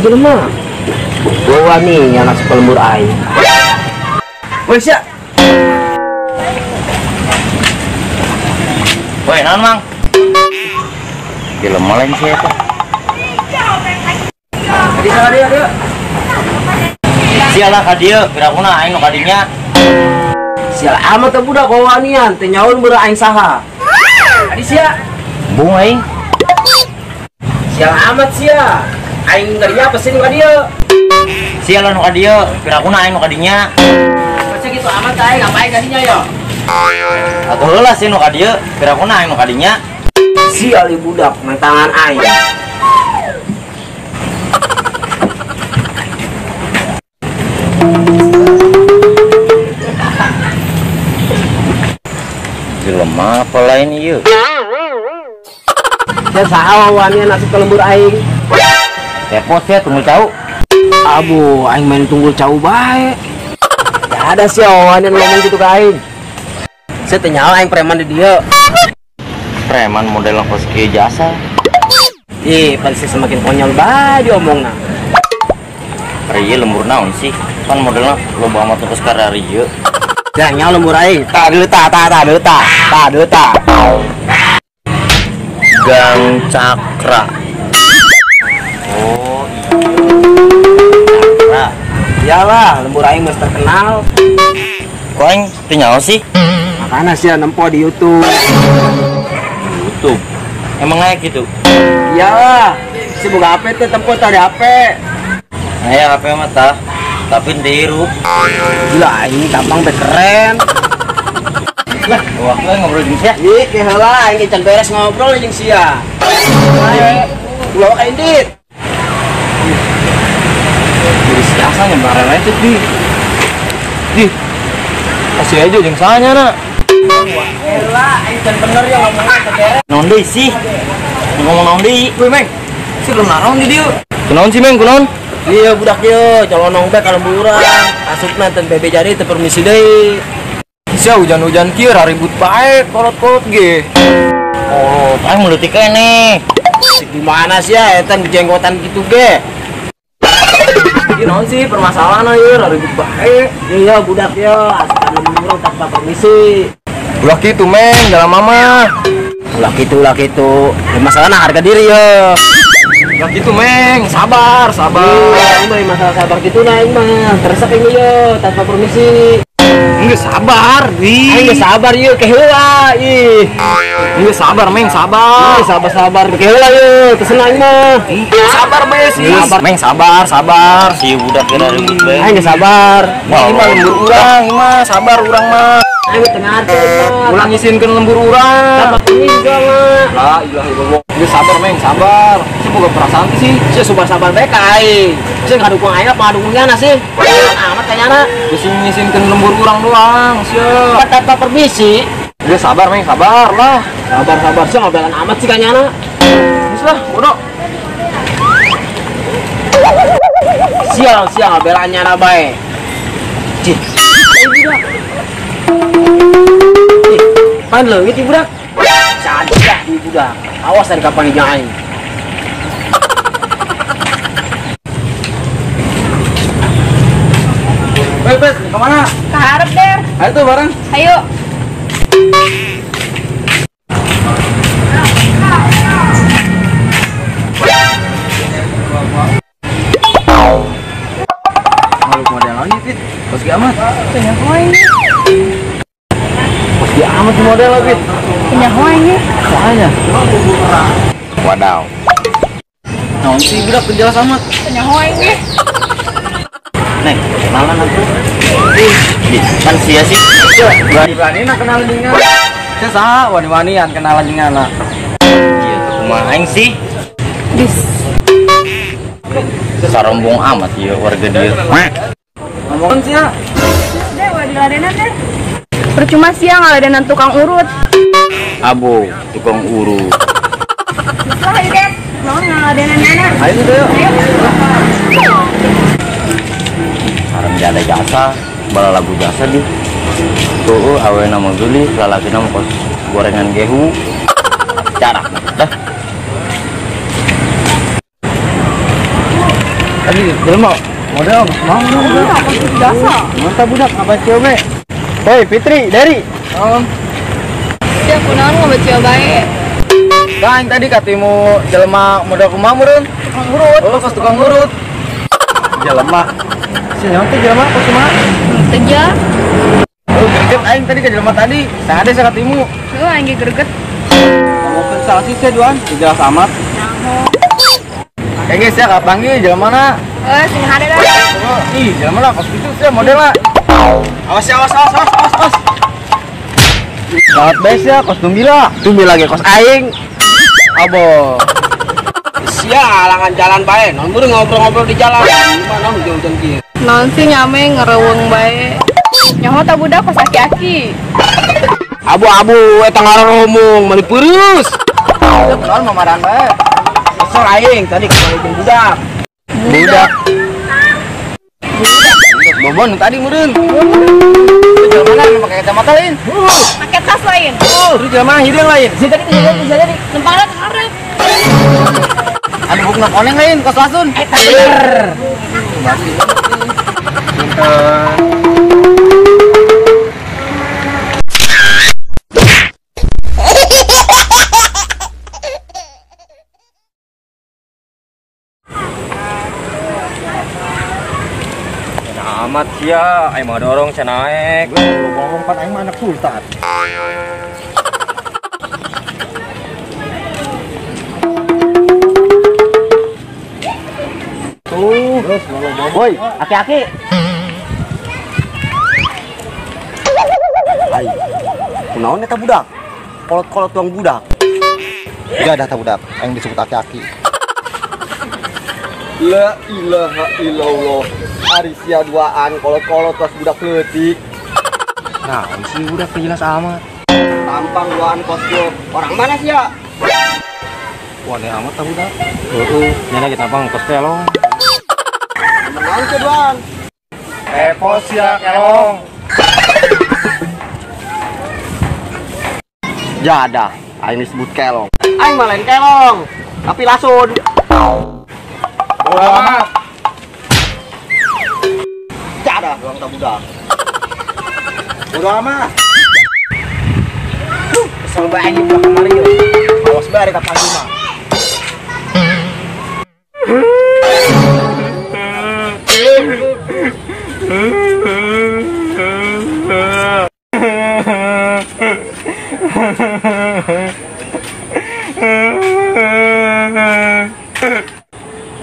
gitu mah. Gua nih anak pelembur air. Woi siap. Woi, naon mang? Film maleng siapa? Di sana dia. Sialah ka dieu, kira-kira aing nu kadinya. Sial amat teh budak wawanian teh nyaun beura aing saha. Adi sia. Bung aing. Sial amat sia. Aing ngarinya pesin ka dieu. Sialah nu ka dieu, kira-kira aing nu kadinya. Macam gitu amat aing ngapain kadinya yo? Atuh heula sih nu ka dieu, kira-kira aing nu kadinya. Sial ieu budak nang tangan aing. Jelema apa lain ieu? Saya saha wawanian nasi pelembur aing. Tepo sia tunggu cau. Abu, aing main tunggul jauh baik. Gak ada sih wawanian ngomong gitu ke aing. Saya tanya aing preman di dia. Preman model kos ke jasa. Ih, pasti semakin konyol bae diomongna. Ari ieu lembur naon sih? Kan modelna loba amat terus karya ieu. Jangan lembur aing. Tak deu ta. Gang Cakra. Oh iya. Iyalah, lembur aing mesti terkenal. Kok aing teu nyaho sih? Makanya sih nempo di YouTube. YouTube. Emang kayak gitu? Iyalah, si buka HP teh tempo tadi HP. Aya HP mah tah, tapi dihirup. Gila, ini gampang teh keren. Lah, waktu ngobrol jeung sia. Ih, ke heula aing can beres ngobrol jeung sia. Aing ulah ka indit. Jadi siasa nyebaran aja di kasih aja jeung sanya na. Elah, aing can bener ya ngomongnya teh beres. Naon deui sih? Ngomong naon deui? Wih, Meng. Si belum naron di dieu. Kunaon sih Meng, kunaon? Iya budak ieu, calonong teh kalemburan. Asupna teh bebe jadi teh permisi deui. Sia hujan-hujan kieu ribut bae, kolot-kolot ge. Oh, aing meleutik keneh. Di mana sih ya eta jenggotan gitu ge? Ieu naon sih permasalahan ieu ribut bae. Iya budak ieu, asup kalemburan tanpa permisi. Ulah kitu Meng, dalam mama. Ulah gitu. Ya masalahna harga diri ya. Ulah kitu Meng, sabar. Iya, ini masalah sabar gitu nah, ini mah. Teresak ini yo, tanpa permisi. Enggak sabar, Aing geus sabar yeuh ke heula. Ih. Enggak sabar Meng, sabar. Ih, sabar ke heula yeuh, teu senang mah. Sabar bae sih. Sabar Meng, sabar. Si budak kira ribut bae. Aing geus sabar. Wah, mah lembur urang, mah sabar urang mah. Aing tengah teh. Ulang ngizinkeun lembur urang. Tanpa permisi mah. La ilaha illallah. Geus sabar Meng, sabar. Si boga perasaan sih. Sia sabar bae ka aing. Sia ngadukung aing apa ngadukungnya sih? Amat kayana. Geus ngizinkeun lembur urang doang, sia. Tanpa permisi. Geus sabar Meng, sabar lah. Sabar sia ngobelan amat sih kayana. Geus lah, bodoh. Sial ngobelan nyana bae. Cih. Budak. Pan leungit ieu budak. Cadak ieu budak. Awas dan kapan ieu aing. Pet, kemana? Ke harap der. Ayo tuh bareng. Ayo. Malu model lagi, Fit. Meski amat. Punya hoa ini. Meski amat di model lagi. Punya hoa ini. Soalnya. Wadaw. Naon sih budak penjelas amat. Punya hoa ini. Neng, kenalan aku. Kan sia sih. Berani-berani nak kenalan dengan. Saya sah, wani-wanian kenalan dengan anak. Iya, tuh kumaha aing sih. Bis. Sarombong amat ya warga dia. Ngomongin sih ya. Deh, udah diladenan deh. Percuma siang ngeladenan tukang urut. Abo, tukang urut. Bisa ayo deh. Mau ngeladenan mana? Ayo deh yuk. Ayo. Sarang jada jasa, bala lagu jasa di. Tuh, awe nama geli, lalaki nama kos gorengan gehu. Carak dah. Tadi jelema model mau Biasa. mantap budak apa cewek. Hei Fitri, Dari. Siap kunaon ngobacio bae. Kan tadi katimu jelema model kumaha meureun? Tukang urut. Oh, kos tukang urut. Jelema. Si nyaon teh jelema kos kumaha? Teja. Oh, greget aing tadi ke jelema tadi. Sade sa katimu. Lu anjing greget. Mau sensasi saya duan, jelas amat. Kayak guys ya, kapanggil jelemana? Sing hade dah. Oh, ih, jelemana kos itu sih model lah. Awas ya, awas. Selamat bes ya, kos Tumbila. Tumbila lagi kos aing. Abo. Sia alangan jalan bae. Non buru ngobrol-ngobrol di jalan. Gimana hujan-hujan kieu? Naon sih nyame ngereuweung bae. Nyaho tah budak pas aki-aki. Abu-abu eta ngaromong mani peurus. Non mamaran bae. Kesel aing tadi ketemu budak. Budak. Bobon tadi meureun. Jelemana nu pakai kacamata lain. Pakai tas lain. Itu jelemana hideung lain. Si tadi bisa jadi. Tempatnya karep. Ada bukna koneng lain kos lasun. Amat sia, aing mah dorong cenah naek. Lompat aing mah anak sultan. Terus boy, aki-aki. Hai. Kunaon eta budak? Kolot-kolot tuang budak. Enggak ada eta budak, yang disebut aki-aki. La ilaha illallah. Ari sia duaan kolot-kolot pas budak leutik. Nah, si budak jelas amat. Tampang duaan kos gua. Orang mana sih ya? Wah, ini amat tah budak. Heeh, nyana kita bang kos telong. Menang ke duaan. Pos ya kelong. Ya ada, aing disebut kelong. Aing mah lain kelong, tapi lasun. Bola amat. Ya ada, doang tak budak. Udah amat. Kesel bae anjing budak kemari yo. Awas bae ka pagi mah.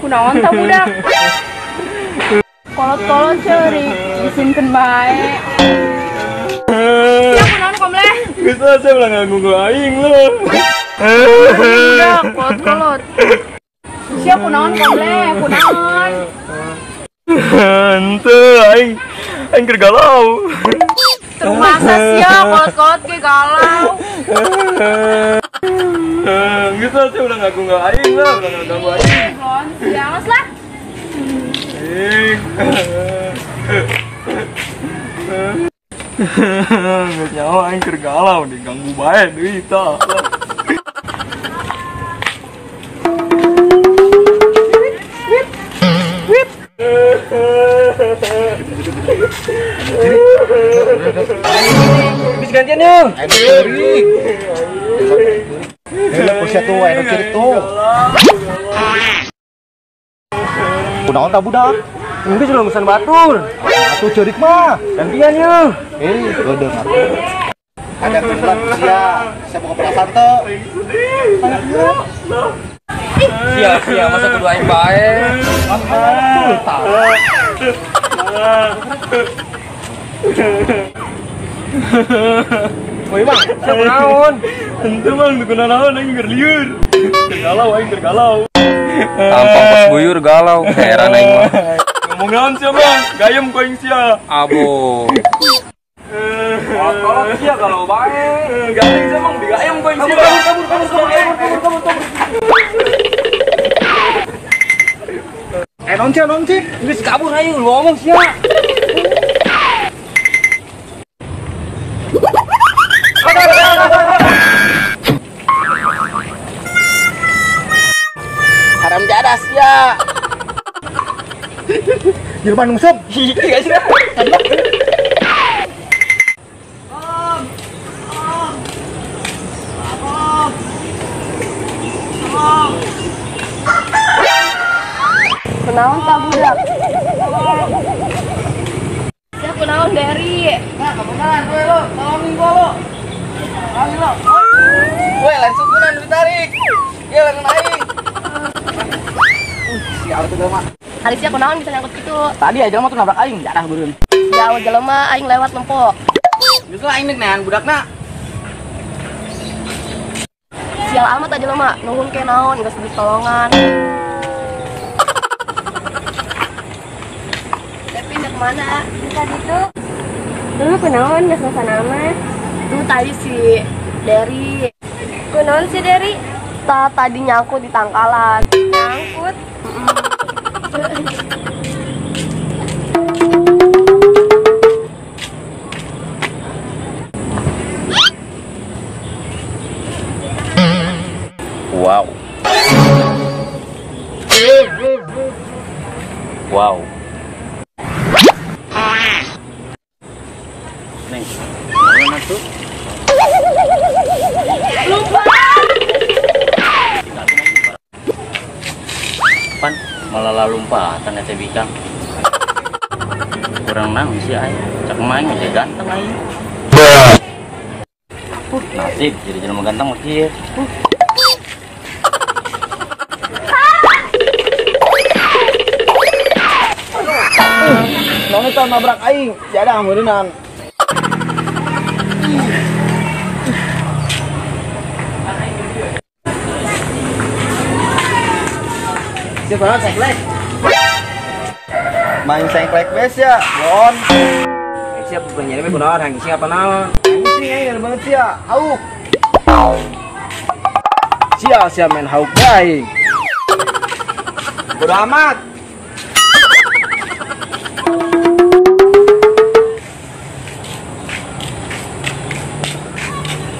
Kunaon tah budak? Kolot-kolot ceurik, isinkeun bae. Siap kunaon komleh? Bisa saya ulah nganggu aing lu. Budak kolot-kolot. Siap kunaon komleh? Kunaon? Henteu aing keur galau. Termasa siap kolot-kolot ge galau. Bisa saya udah nganggu aing lah, udah nganggu aing. Lon siangas lah. Nggak nyawa aing keur galau diganggu bae deui tah. Bis gantian yuk. Ini kursi tuh, ayo ciri tuh. Kunaon tak budak? Ini sudah pesan batur. Atuh cerik mah. Gantian yuk. Udah ngatur. Ada tulisan dia, saya mau ke perasaan tuh. Sia masa kudu aing bae. Woi bang, siapa naon? Tentu bang, tuh kena naon aing keur lieur. Tergalau aing tergalau. Tampang pas buyur galau, heran aing mah. Ngomong naon sia bang? Gayem ku aing sia. Abo. Kalau sia galau bae. Gayem sia bang, digayem ku aing sia. Kabur. Non sih. Geus kabur aing lu ngomong sia. Haram jadas ya. Jerman nungsup. Iya sih. Kenaon tak budak? Ya kenaon dari. Nah, kebenaran gue lo, tolongin gue lo. Tolongin lo. Woi, langsung kunan ditarik. Iya, langsung naik. Siapa tuh mah? Alisnya kenaon bisa nyangkut gitu. Tadi aja mah tuh nabrak aing, darah beureun. Jauh jelema aing lewat lempok. Justru aing nek nean budakna. Sial amat aja jelema, nuhun ke naon geus ditolongan. Tapi nak mana? Bisa gitu. Kenaon geus ngasa nama? Tuh tadi si Derry. Kenaon si Derry? Tadi nyangkut di tangkalan. Nyangkut? Wow. Wow. Neng, mana tuh? Lupa. Pan malah lompatan eta bikang. Kurang naon sih aing. Cak main aja ganteng aing. Nasib jadi jelema ganteng mah kieu. Nona tau nabrak aing, jadi amunan. Siapa orang seklek? Main seklek bes ya, Bon. Siap penyanyi kunaon hang siapa naon? Ini aing banget sih ya, hauk. Sia main hauk baik. Bodo amat.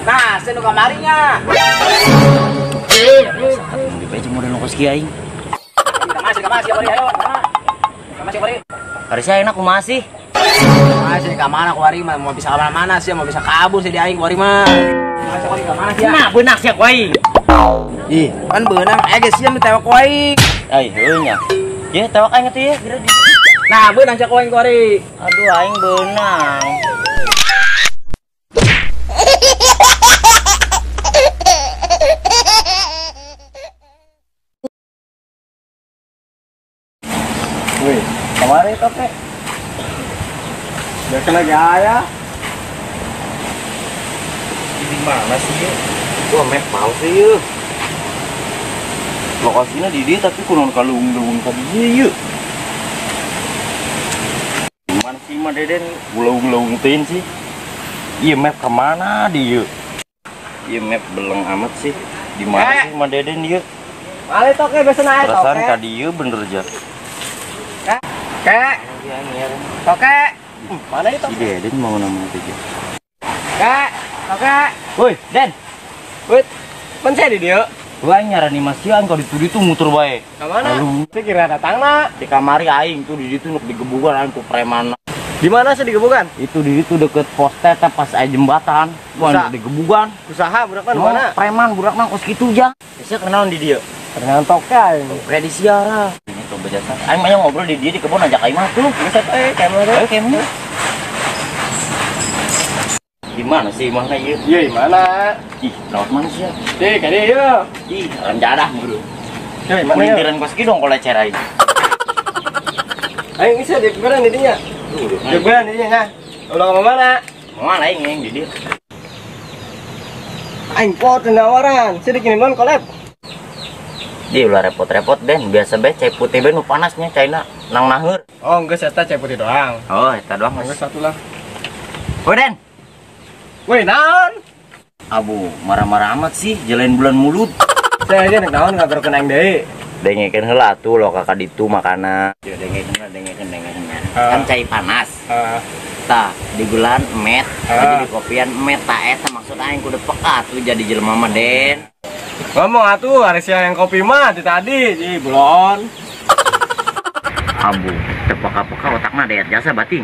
Nah, seno kamarinya. Di baju model nongkos kieu aing. Masih kamari ayo. Masih kamari. Harusnya enak kumaha sih? Masih di kamar aku hari mah mau bisa kemana mana sih, mau bisa kabur sih di aing hari mah. Masih aku di kamar sih. Nah, benak sia ku aing. Ih, kan beunang ege sieun ditewak ku aing. Ai, heuh nya. Ye, tewak aing atuh ye, kira di. Nah, beunang cak ku aing ku hari. Aduh, aing beunang. Wih, kemarin itu teh. Udah kena gaya. Di mana sih ye? Gua map mau sih ye. Lokasinya di dia tapi kurang kalung-kalung tadi ye. Gimana sih mah Deden? Gulau-gulau tin sih. Iya map kemana dia? Iya map beleng amat sih. Di mana sih mah Deden dia? Mali toke besen ae toke. Perasaan ka dia bener aja. Kek, toke. Mana itu? Si Deden mau nama itu aja. Kek, toke. Woi, Den. Wait, men saya di dia. Gua nyarani Mas Ian kalau ditudi tuh muter bae. Ke mana? Lalu Saya kira datangna. di kamari aing tuh di situ nuk digebukan aing ku preman. Di mana sih digebukan? Itu di situ deket pos tete pas aya jembatan. Gua Bisa. digebukan. Usaha budak mana? No, Mana? preman budak nang kos kitu ja. Bisa kenalan di dia. Dengan toke aing. Kayak di siara. Ini tuh bejasa. Aing mah ngobrol di dia di kebun ajak aing mah tuh. Buset kamera. Ayo kemana? Gimana sih mana ieu? Iya, mana? Ih, lewat mana sih ya? Di ka dieu. Ih, renjadah mulu. Di mana? Kulintiran kos ki dong kalau cerai. Aing bisa di kuburan di dinya. Di kuburan di dinya nya. Udah ke mana? Mana aing yang di dia? Aing pot nawaran. Saya dikirim non kolab. Dia ulah repot-repot Den, biasa bae cai putih bae nu panasnya caina nang naheur. Oh, enggak saya cai putih doang. Oh, eta doang Enggak Mas. satu lah. Oh Den, Woi, naon? abu marah-marah amat sih, jalain bulan mulut. Saya aja nek naon ngatur kenang deui. Dengekeun heula tuh lo kakak ditu makana. Ya dengekeun lah, dengekeun. Kan cai panas. Tah, di bulan met, jadi di kopian met ta eta maksud aing kudu peka tuh jadi jelema mah Den. Ngomong atuh, hari yang kopi mah di tadi, di belon. Abu, teu peka-peka mah dayat jasa bating.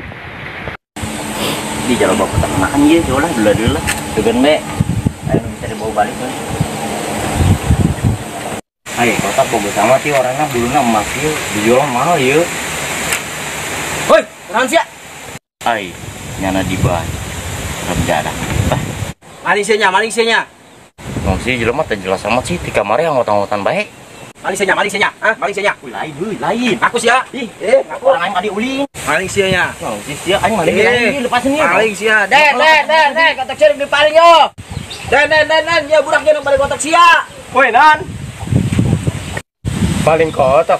Di jalan bawa kotak makan ya, coba dulu lah. Dengan be, ayo bisa dibawa balik kan. Ayo kotak bagus sama sih orangnya bulunya emas ya, dijual mahal ya. Woi, kurang sia. Ay, nyana dibayar. Kerja Maling sianya. Nong sih jelema teh jelas amat sih di kamar yang ngotang-ngotan baik. Maling sianya. Maling sianya. Lain. Aku sia. Aku orang aing tadi ulin. Maling sianya. Nong sih sia aing maling lain lepasin ya. Maling sia. Den, kotak sia di paling yo. Den, ya budak jangan balik kotak sia. Woi, Nan. Paling kotak.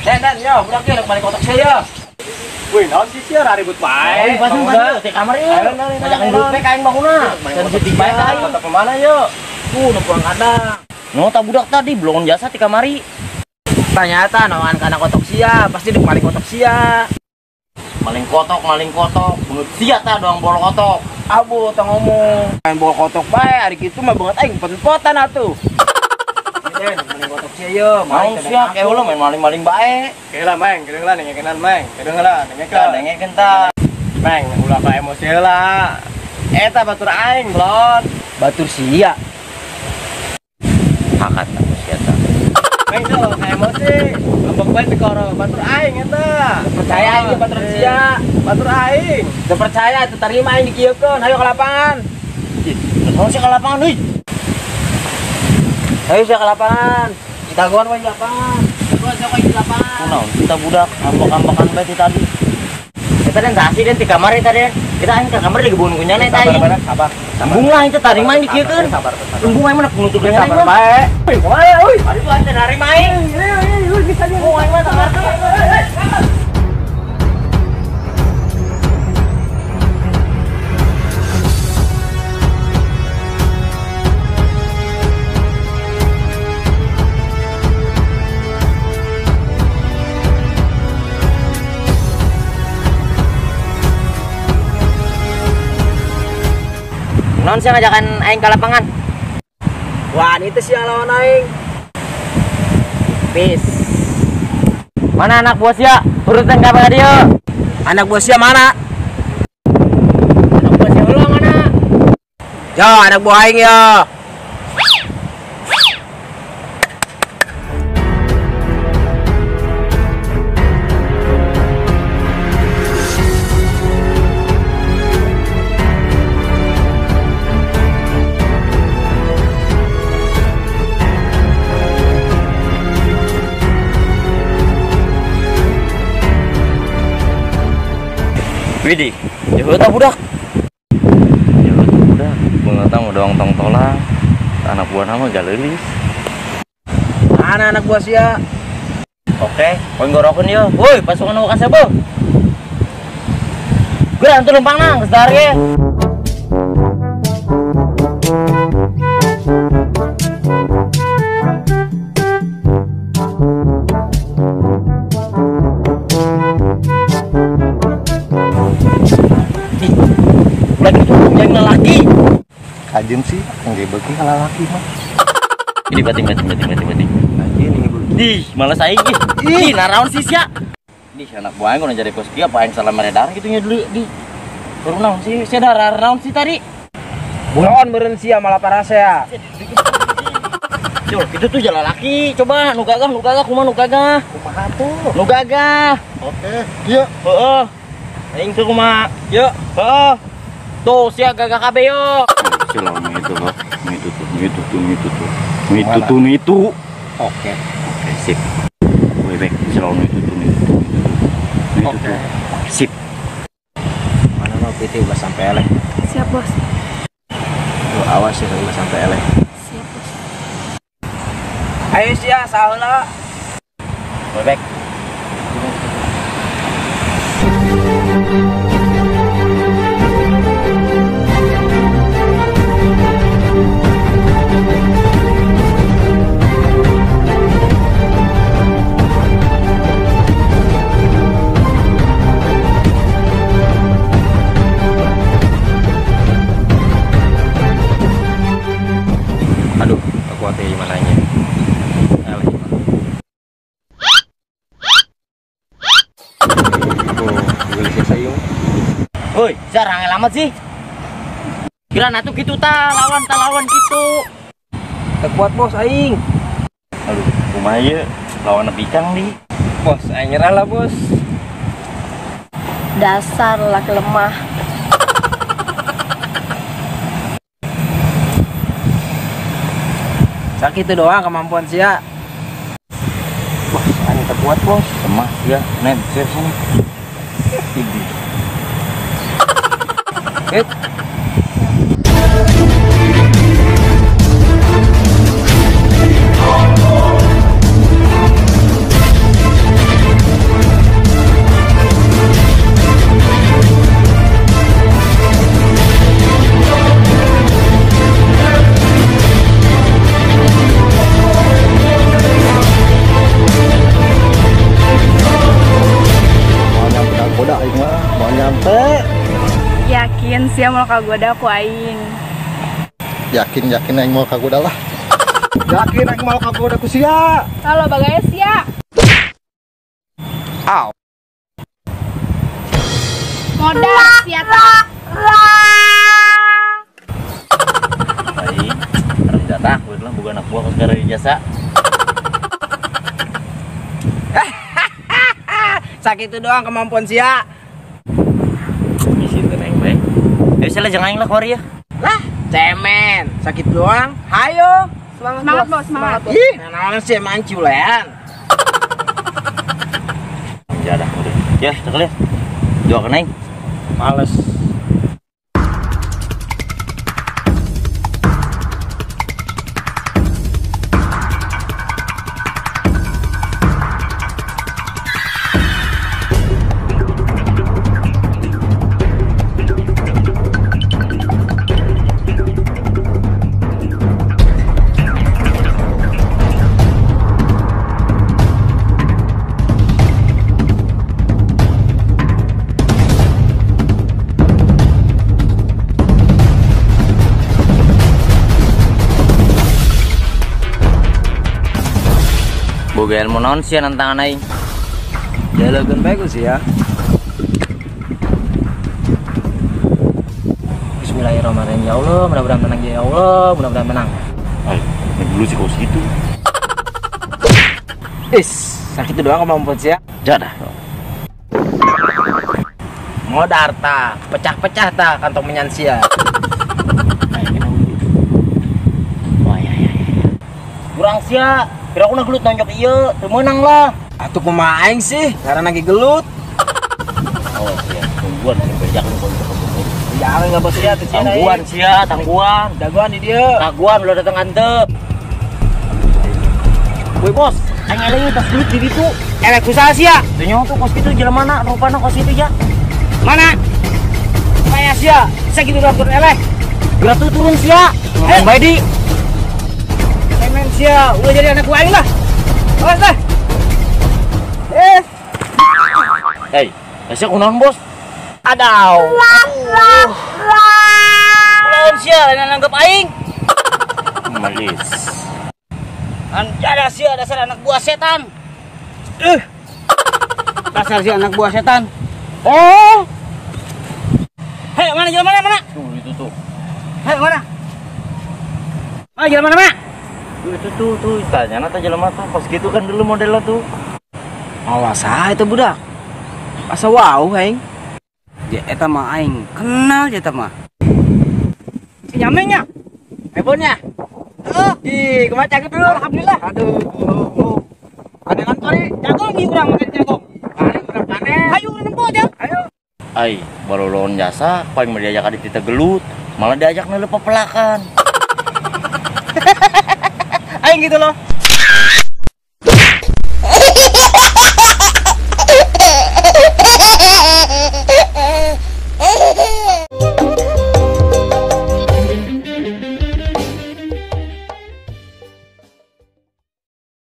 Den, ya budak jangan balik kotak sia ya. Woi, naon sih sia ribut bae. Lepasin di kamar ya. Jangan lupa kain bangunan. Sensitif bae kain. Kotak kemana yuk? Udah pulang kandang. No, tak budak tadi belum jasa di kamari. Ternyata nawan kana kotak sia, pasti di paling kotak sia. Maling kotok. Menurut sia ta doang bol kotok. Abu tong ngomong. Main bola kotok bae hari kitu mah banget aing pot-potan atuh. Den, maling kotok sia yo. Mau sia kayak ulah main maling-maling bae. Kela Meng, kedengeran nengekenan Meng. Kedengeran nengekeun. Dengekeun ta. Meng, ulah ka emosi heula. Eta batur aing, Blon. Batur sia. Hakat aku sia ta. Meng lo ka emosi. Lombok bae dikoro batur aing eta. Percaya aing di batur sia. Batur aing. Teu percaya teu tarima aing dikieukeun. Hayo ke lapangan. Mau sih ke lapangan euy. Hayo sia ke lapangan. Kita goan we di lapangan. Gua sia di lapangan. Kunaon kita budak ambak-ambakan bae ti tadi. Kita dan sasi dan di kamar eta den. Kita aing ke kamar digebun kunyana eta aing. Sabar. Embung lah itu tarima aing dikieun. Sabar. Embung aing mah penutup dengan aing. Sabar bae. Euy, ari tuh ante narima aing. Bisa aja. Embung aing mah sabar tuh. Non sih ngajakan aing ke lapangan. Wah, itu sih yang lawan aing. Peace. Mana anak buah sia? Urutan ka bae dia. Anak buah sia mana? Anak buah sia ulah mana? Yo, anak buah aing yo. Widih, jauh tak budak. Mengatang udah tong tolang. Anak buah nama galelis. Mana anak buah sia? Oke, poin gorokeun yo. Woi, pasukan nu ka sabeuh. Gue antu numpang nang kesar ge. Lagi yang lelaki. Kajem sih, enggak bagi lelaki mah. Ini bating. Ih, malas aing ih. Ih, naraon sih sia. Ih, anak buah aing jadi kos kieu apa aing salah meredar gitu nya dulu di. Kurang naon sih, sia darah naon sih tadi. Bulan meureun sia malah parase ya. Yo, itu tuh jalan laki. Coba nu gagah kumaha nu gagah. Kumaha tuh? Nu gagah. Oke, iya. Heeh. Aing teh kumaha? Yo, heeh. Tuh, sia gagah kabeh yo. Selama itu loh. Itu. Oke. Oke, sip. Woi, baik. Selalu itu. Oke. Sip. Mana mah PT udah sampai eleh. Siap, Bos. Tuh, awas ya udah sampai eleh. Siap, Bos. Ayo sia saheula. Woi, baik. Aduh, aku hati mananya. Eleh. aing. Woi, jarang lama sih. Kira atuh gitu lawan gitu. Tak kuat bos aing. Aduh, kumaha ieu? Lawan pikang di. Bos, aing nyerah lah bos. Dasar laki lemah. Sakit itu doang kemampuan sia. Bos, aing tak kuat bos. Semah ya, nen sini. Ini. Goda aing mah mau nyampe. Yakin sia mau kagoda ku aing. Yakin aing mau kagoda lah. Yakin aing mau kagoda ku sia. Kalau bagaya sia. Aw. Modal sia ta. Aing rendah takut lah bukan anak buah sekarang jasa. Sakit itu doang kemampuan sia. Di situ neng bae. Ayo salah jangan aing lah kori ya. Lah, cemen. Sakit doang. Hayo. Semangat bos, semangat. Ih, naon sih manculean. Ya dah udah. Ya, cekal ya. Dua ke neng. Males. Boga ilmu naon sih nantang aing. Jalagan bagus ya. Bismillahirrahmanirrahim. Ya Allah, mudah-mudahan menang ya Allah, mudah-mudahan menang. Ay, dulu sih kau situ. Sakit itu doang kemampuan sia. Ya dah. Modar ta, pecah-pecah ta kantong menyan sia. Wah ya. Kurang sia. Kira aku gelut nonjok iya, teu meunang lah. Atuh kumaha aing sih, karena lagi gelut. Oh sia, tungguan bejak nu kon. Jangan enggak bos sia teh sia. Tangguan sia, tangguan. Dagoan di dieu. Tangguan lo datang antep. Woi bos, aing ada yang tas gelut di ditu. Elek kusaha sia? Teu nyaho tuh kos kitu jelema mana rupana kos itu ya. Mana? Maya sia, sakitu dokter elek. Gerak tuh turun sia. Ngomong bae di. Cemen sia, udah jadi anak gua aing lah. Awas dah. Hei, asa kunaon bos? Adaw. Kunaon sia lain nanggap aing. Malis. Ada sia dasar anak buah setan. Dasar si anak buah setan. Oh. Hei, mana jalan mana? Tuh itu tuh. Hei, mana? Mana jalan mana? Tuh, tanya nata jelema tuh pas gitu kan dulu modelnya tuh. Awas itu budak. Asa wow aing. Ya eta mah aing kenal ya eta mah. Si nyamenya. Hebonya. Ih, kumaha cakep dulu alhamdulillah. Aduh. Ada kan kali jagung ieu urang makan jagung. Kali urang panen. Ayo nempot ya. Ayo. Ai, baru lawan jasa, paling mau diajak adik kita gelut, malah diajak nele pepelakan. Aing gitu loh.